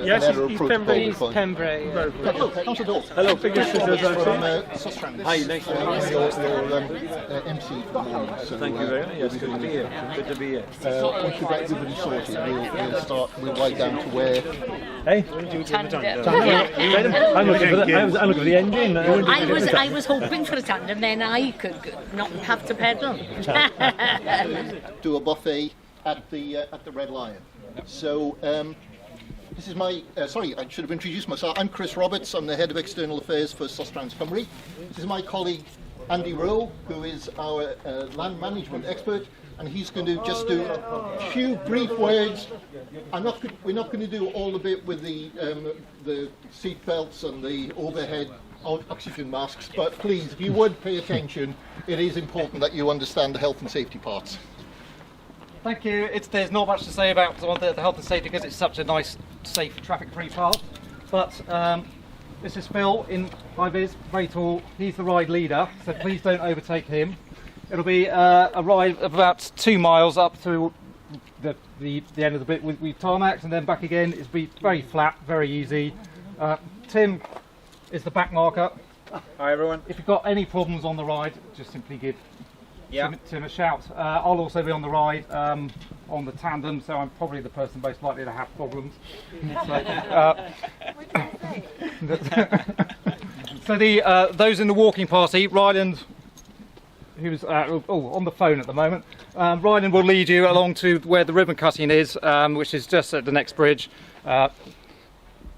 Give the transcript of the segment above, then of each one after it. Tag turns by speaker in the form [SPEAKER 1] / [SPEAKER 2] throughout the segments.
[SPEAKER 1] Yes, he's Pembrey. Pembrey.
[SPEAKER 2] Hello, Councillor Dole.
[SPEAKER 1] Hello, figures from
[SPEAKER 2] Sustrans.
[SPEAKER 1] Hi, nice to meet you.
[SPEAKER 2] Your MC for the morning. So,
[SPEAKER 1] Thank you very much. Yes, good to be here. Good to be here.
[SPEAKER 2] Once you get everybody sorted, we'll ride down to where.
[SPEAKER 1] Hey?
[SPEAKER 3] Tandem.
[SPEAKER 1] I'm looking for the engine.
[SPEAKER 3] I was hoping for a tandem, then I could not have to pedal.
[SPEAKER 2] Do a buffet at the Red Lion. So this is my sorry, I should have introduced myself. I'm Chris Roberts. I'm the head of external affairs for Sustrans Cymru. This is my colleague Andy Rowe, who is our land management expert, and he's going to just do a few brief words. We're not going to do all the bit with the seat belts and the overhead oxygen masks, but please, if you would pay attention, it is important that you understand the health and safety parts.
[SPEAKER 4] Thank you. There's not much to say about the health and safety because it's such a nice, safe, traffic-free path. But this is Phil in high vis, very tall. He's the ride leader, so please don't overtake him. It'll be a ride of about 2 miles up to the end of the bit with tarmacs, and then back again. It'll be very flat, very easy. Tim is the back marker.
[SPEAKER 1] Hi everyone.
[SPEAKER 4] If you've got any problems on the ride, just simply give Tim a shout. I'll also be on the ride on the tandem, so I'm probably the person most likely to have problems. So those in the walking party, Ryland, who's on the phone at the moment, Ryland will lead you along to where the ribbon cutting is, which is just at the next bridge.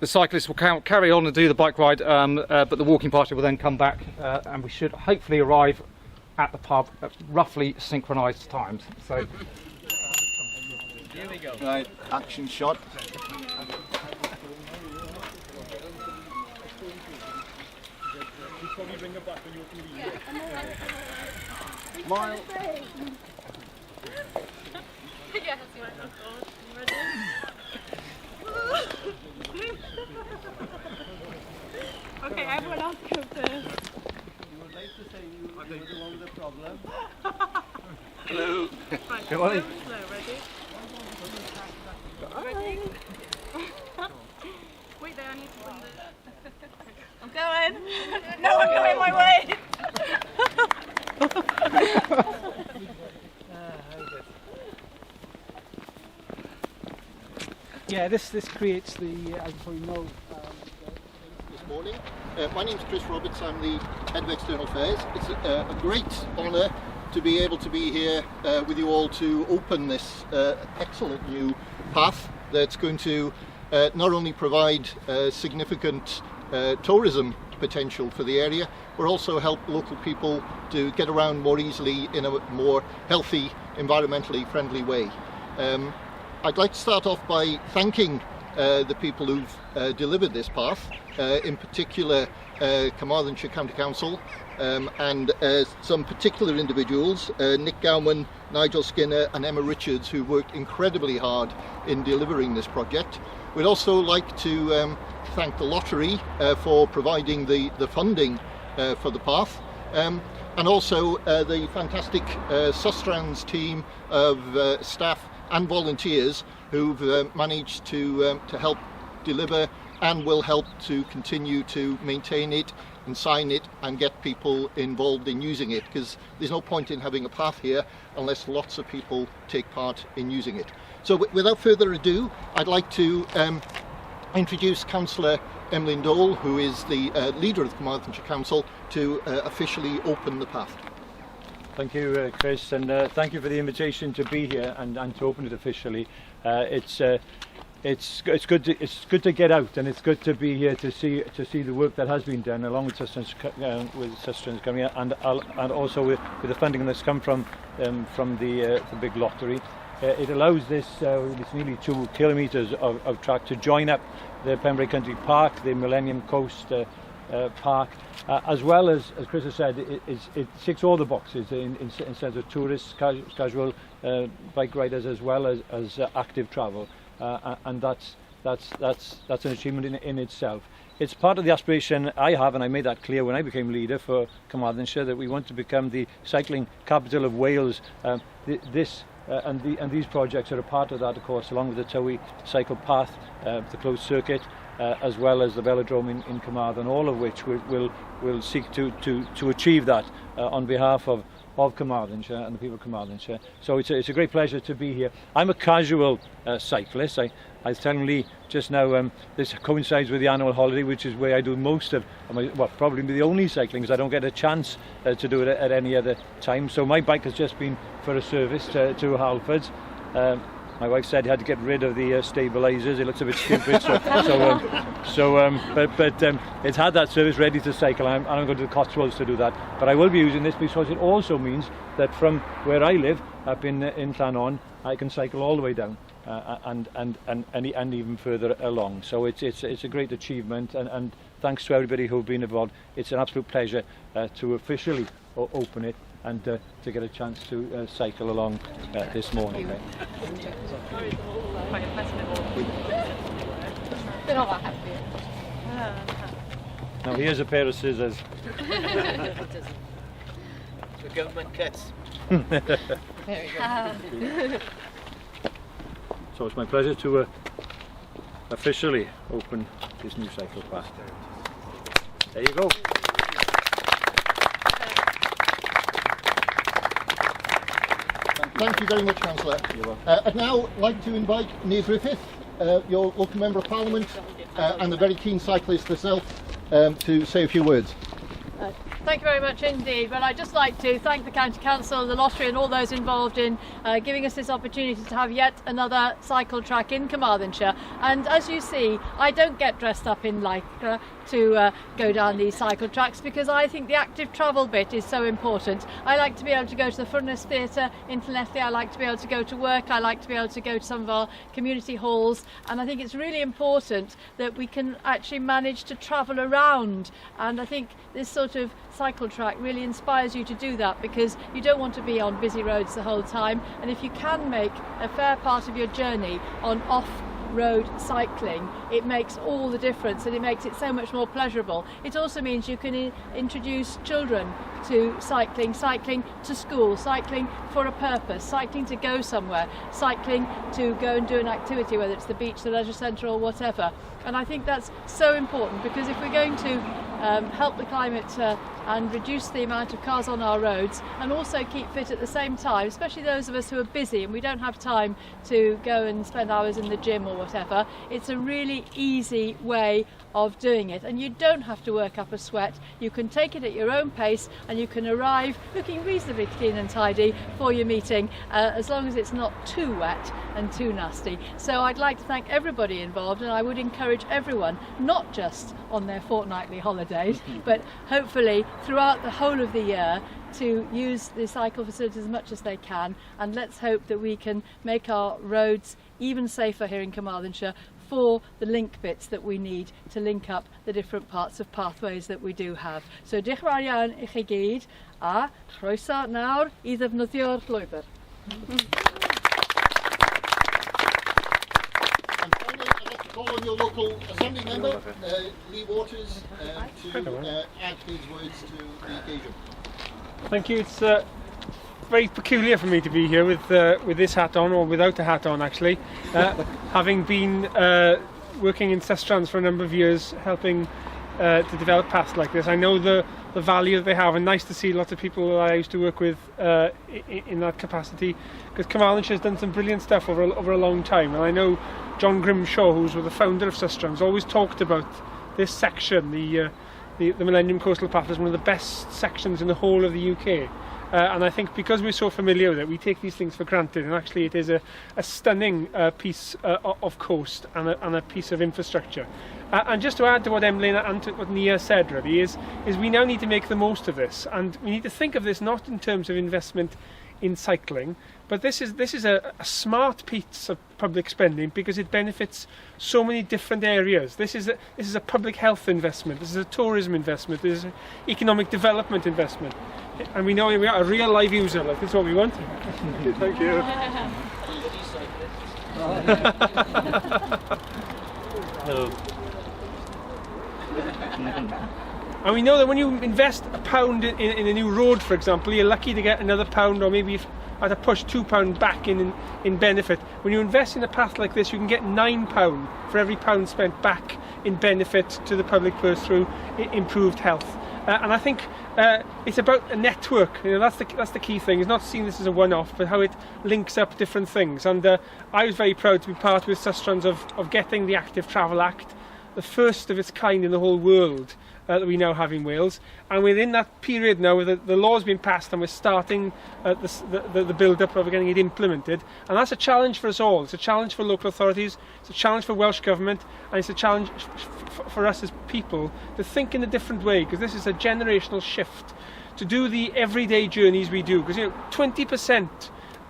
[SPEAKER 4] The cyclists will carry on and do the bike ride, but the walking party will then come back, and we should hopefully arrive at the pub at roughly synchronised times. So,
[SPEAKER 1] here we go.
[SPEAKER 2] Right, action shot. Smile.
[SPEAKER 5] Okay, everyone else go first.
[SPEAKER 1] You would like to say you don't know the problem. Hello.
[SPEAKER 5] Right,
[SPEAKER 4] Come on.
[SPEAKER 5] slow, ready? Ready? Wait there, I need to win the... I'm going! No, I'm going my way!
[SPEAKER 6] Yeah, this creates the, as you probably know,
[SPEAKER 2] This morning. My name's Chris Roberts. I'm the head of external affairs. It's a great honour to be able to be here with you all to open this excellent new path that's going to not only provide significant tourism potential for the area, but also help local people to get around more easily in a more healthy, environmentally friendly way. I'd like to start off by thanking the people who've delivered this path, in particular Carmartheshire County Council, and some particular individuals, Nick Gowman, Nigel Skinner and Emma Richards, who worked incredibly hard in delivering this project. We'd also like to thank the lottery for providing the funding for the path, and also the fantastic Sustrans team of staff and volunteers who've managed to help deliver and will help to continue to maintain it and sign it and get people involved in using it, because there's no point in having a path here unless lots of people take part in using it. So without further ado, I'd like to introduce Councillor Emlyn Dole, who is the leader of the Carmartheshire Council, to officially open the path.
[SPEAKER 1] Thank you, Chris, and thank you for the invitation to be here and to open it officially. It's good to get out, and it's good to be here to see the work that has been done along with Sustrans Cymru and also with the funding that's come from the big lottery. It allows this nearly 2 kilometres of track to join up the Pembrey Country Park, the Millennium Coast Park, as well as Chris has said, it ticks all the boxes in terms of tourists, casual bike riders, as well as active travel, and that's an achievement in itself. it's part of the aspiration I have, and I made that clear when I became leader for Carmartheshire, that we want to become the cycling capital of Wales. And these projects are a part of that, of course, along with the Towie cycle path, the closed circuit, as well as the velodrome in Carmarthen, all of which will seek to achieve that on behalf of Carmarthenshire and the people of Carmarthenshire. So it's a great pleasure to be here. I'm a casual cyclist. I was telling Lee just now, this coincides with the annual holiday, which is where I do most of my, well, probably the only cycling, because I don't get a chance to do it at any other time. So my bike has just been for a service to Halfords. My wife said he had to get rid of the stabilisers. It looks a bit stupid, but it's had that service ready to cycle. I'm going to the Cotswolds to do that. But I will be using this because it also means that from where I live, up in Llanon, I can cycle all the way down and even further along. So it's a great achievement, and thanks to everybody who've been involved. It's an absolute pleasure to officially open it and to get a chance to cycle along this morning. Now here's a pair of scissors.
[SPEAKER 2] The government kits.
[SPEAKER 3] Very good.
[SPEAKER 1] So it's my pleasure to officially open this new cycle path. There you go.
[SPEAKER 2] Thank you very much, Councillor. I'd now like to invite Nia Griffiths, your local Member of Parliament, and the very keen cyclist herself, to say a few words.
[SPEAKER 5] Thank you very much indeed. Well, I'd just like to thank the County Council, the lottery and all those involved in giving us this opportunity to have yet another cycle track in Carmarthenshire. And as you see, I don't get dressed up in lycra to go down these cycle tracks, because I think the active travel bit is so important. I like to be able to go to the Furness Theatre in Llanelli, I like to be able to go to work, I like to be able to go to some of our community halls, and I think it's really important that we can actually manage to travel around, and I think this sort of cycle track really inspires you to do that, because you don't want to be on busy roads the whole time, and if you can make a fair part of your journey on off-road cycling, it makes all the difference, and it makes it so much more pleasurable. It also means you can introduce children to cycling to school, cycling for a purpose, cycling to go somewhere, cycling to go and do an activity, whether it's the beach, the leisure centre or whatever. And I think that's so important, because if we're going to help the climate and reduce the amount of cars on our roads, and also keep fit at the same time, especially those of us who are busy and we don't have time to go and spend hours in the gym or whatever, it's a really easy way of doing it, and you don't have to work up a sweat. You can take it at your own pace, and you can arrive looking reasonably clean and tidy for your meeting, as long as it's not too wet and too nasty. So I'd like to thank everybody involved, and I would encourage everyone, not just on their fortnightly holidays, but hopefully throughout the whole of the year, to use the cycle facilities as much as they can, and let's hope that we can make our roads even safer here in Carmarthenshire for the link bits that we need to link up the different parts of pathways that we do have. So diolch yn fawr iawn I chi gyd, a croeso nawr I ddefnyddio'r llwybr.
[SPEAKER 2] And finally, I'd like to call on your local Assembly member, Lee Waters, to add his words to the occasion.
[SPEAKER 7] Thank you. It's very peculiar for me to be here with this hat on, or without a hat on actually, having been working in Sustrans for a number of years, helping to develop paths like this. I know the value that they have, and nice to see lots of people that I used to work with in that capacity, because Carmarthenshire has done some brilliant stuff over a long time, and I know John Grimshaw, who's the founder of Sustrans, always talked about this section, the Millennium Coastal Path, as one of the best sections in the whole of the UK. And I think because we're so familiar with it, we take these things for granted, and actually it is a stunning piece of coast and a piece of infrastructure. And just to add to what Emlyn and to what Nia said, really, is we now need to make the most of this, and we need to think of this not in terms of investment in cycling, but this is a smart piece of public spending, because it benefits so many different areas. This is a public health investment, this is a tourism investment, this is an economic development investment, and we know we are a real live user, like that's what we want. Thank you.
[SPEAKER 1] Hello.
[SPEAKER 7] And we know that when you invest £1 in a new road, for example, you're lucky to get another £1, or maybe if at a push £2 back in benefit. When you invest in a path like this, you can get £9 for every £1 spent back in benefit to the public purse through improved health. And I think it's about a network. You know, that's the key thing. It's not seeing this as a one-off, but how it links up different things. And I was very proud to be part with Sustrans of getting the Active Travel Act, the first of its kind in the whole world that we now have in Wales. And within that period now, the law's been passed and we're starting the build-up of getting it implemented. And that's a challenge for us all. It's a challenge for local authorities, it's a challenge for Welsh Government, and it's a challenge for us as people to think in a different way, because this is a generational shift to do the everyday journeys we do. Because 20%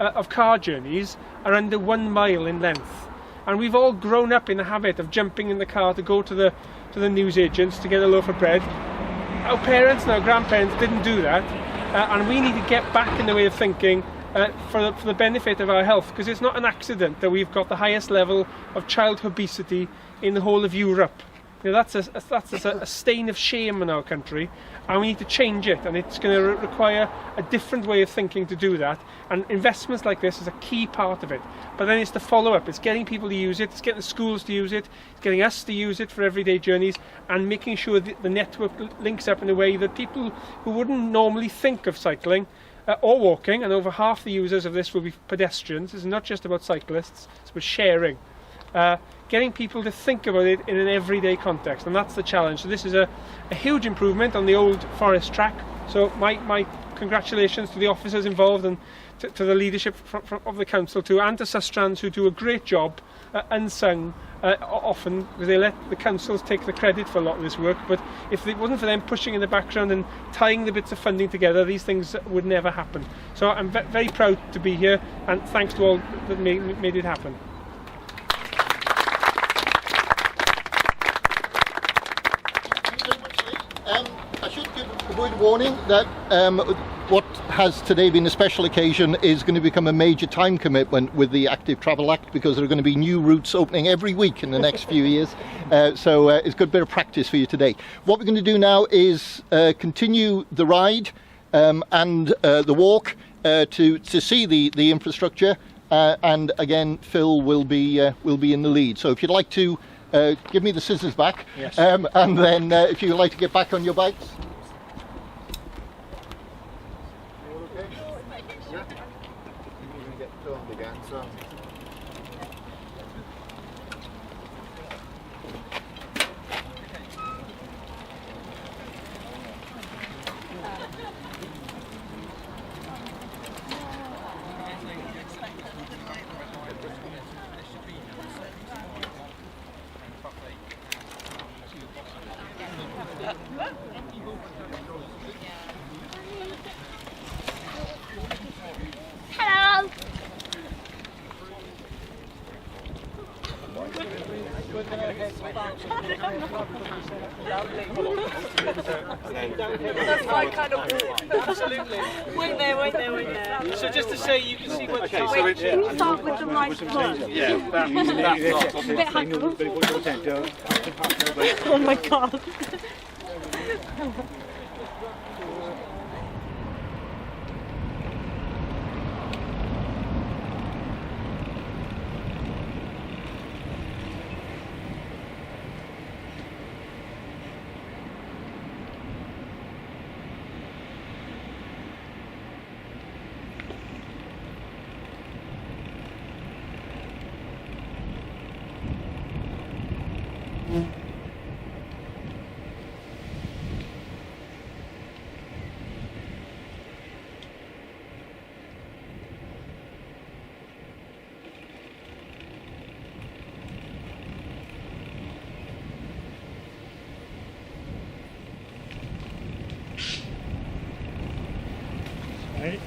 [SPEAKER 7] of car journeys are under 1 mile in length. And we've all grown up in the habit of jumping in the car to go to the newsagents to get a loaf of bread. Our parents and our grandparents didn't do that, and we need to get back in the way of thinking for the benefit of our health, because it's not an accident that we've got the highest level of child obesity in the whole of Europe. You know, that's a stain of shame in our country, and we need to change it, and it's going to require a different way of thinking to do that, and investments like this is a key part of it. But then it's the follow-up, it's getting people to use it, it's getting the schools to use it, it's getting us to use it for everyday journeys, and making sure that the network links up in a way that people who wouldn't normally think of cycling or walking, and over half the users of this will be pedestrians. It's not just about cyclists, it's about sharing. Getting people to think about it in an everyday context, and that's the challenge. So this is a huge improvement on the old forest track. So my congratulations to the officers involved, and to the leadership of the council too, and to Sustrans, who do a great job, unsung often, because they let the councils take the credit for a lot of this work. But if it wasn't for them pushing in the background and tying the bits of funding together, these things would never happen. So I'm very proud to be here, and thanks to all that made it happen.
[SPEAKER 2] I should give a word of warning that what has today been a special occasion is going to become a major time commitment with the Active Travel Act, because there are going to be new routes opening every week in the next few years. So it's a good bit of practice for you today. What we're going to do now is continue the ride and the walk to see the infrastructure, and again Phil will be in the lead. So if you'd like to give me the scissors back.
[SPEAKER 1] Yes.
[SPEAKER 2] And then if you'd like to get back on your bikes. All okay? Yeah. You're going to get filmed again, so.
[SPEAKER 3] Hello.
[SPEAKER 6] That's my kind of walk. Absolutely. Wait there. So just to say, you can see what the car.
[SPEAKER 3] Wait, can you start with the right foot?
[SPEAKER 6] Yeah, that's
[SPEAKER 3] A bit hungry. Oh my god.
[SPEAKER 1] Right.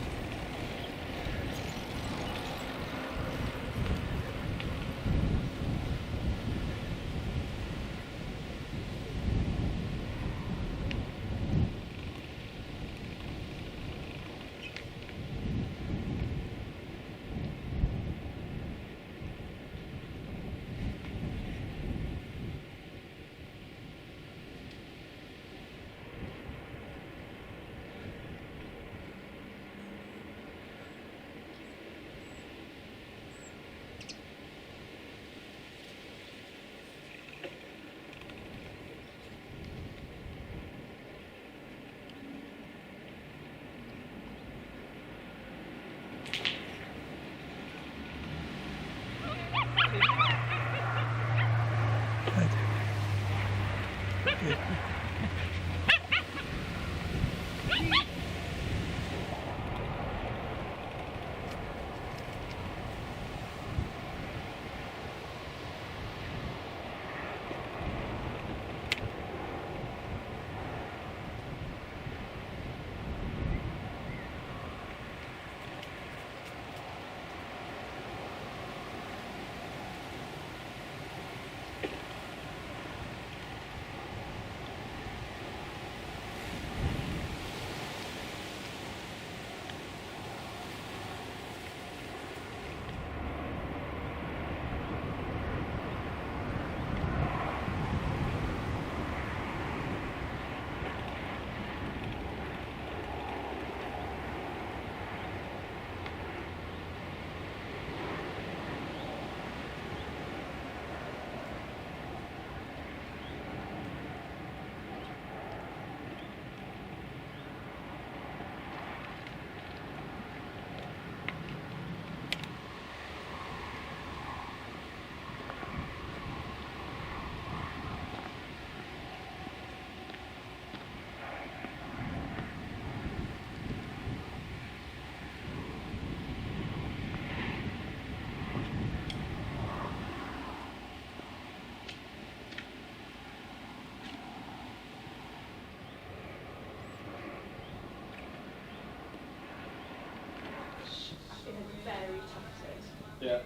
[SPEAKER 7] Yeah.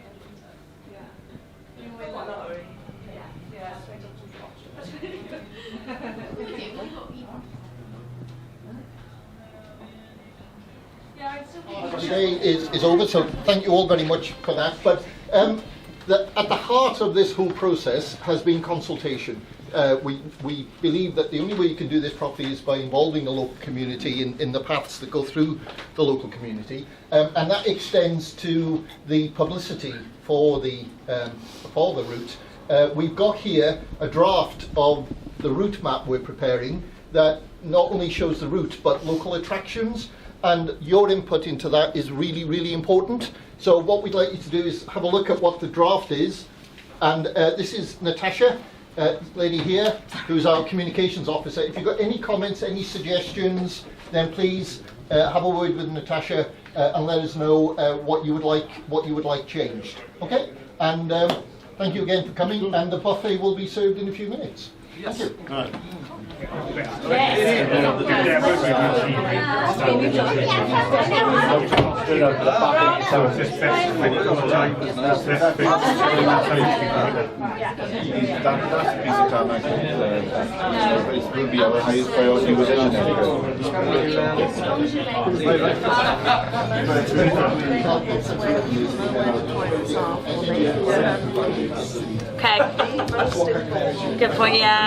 [SPEAKER 2] Today is over, so thank you all very much for that. But at the heart of this whole process has been consultation. We believe that the only way you can do this properly is by involving the local community in the paths that go through the local community, and that extends to the publicity for the route. We've got here a draft of the route map we're preparing that not only shows the route but local attractions, and your input into that is really, really important. So what we'd like you to do is have a look at what the draft is, and this is Natasha, lady here, who's our communications officer. If you've got any comments, any suggestions, then please have a word with Natasha and let us know what you would like changed. Okay? And thank you again for coming, and the buffet will be served in a few minutes. Thank you.
[SPEAKER 8] It will be our highest priority within
[SPEAKER 9] Okay. Good point, yeah.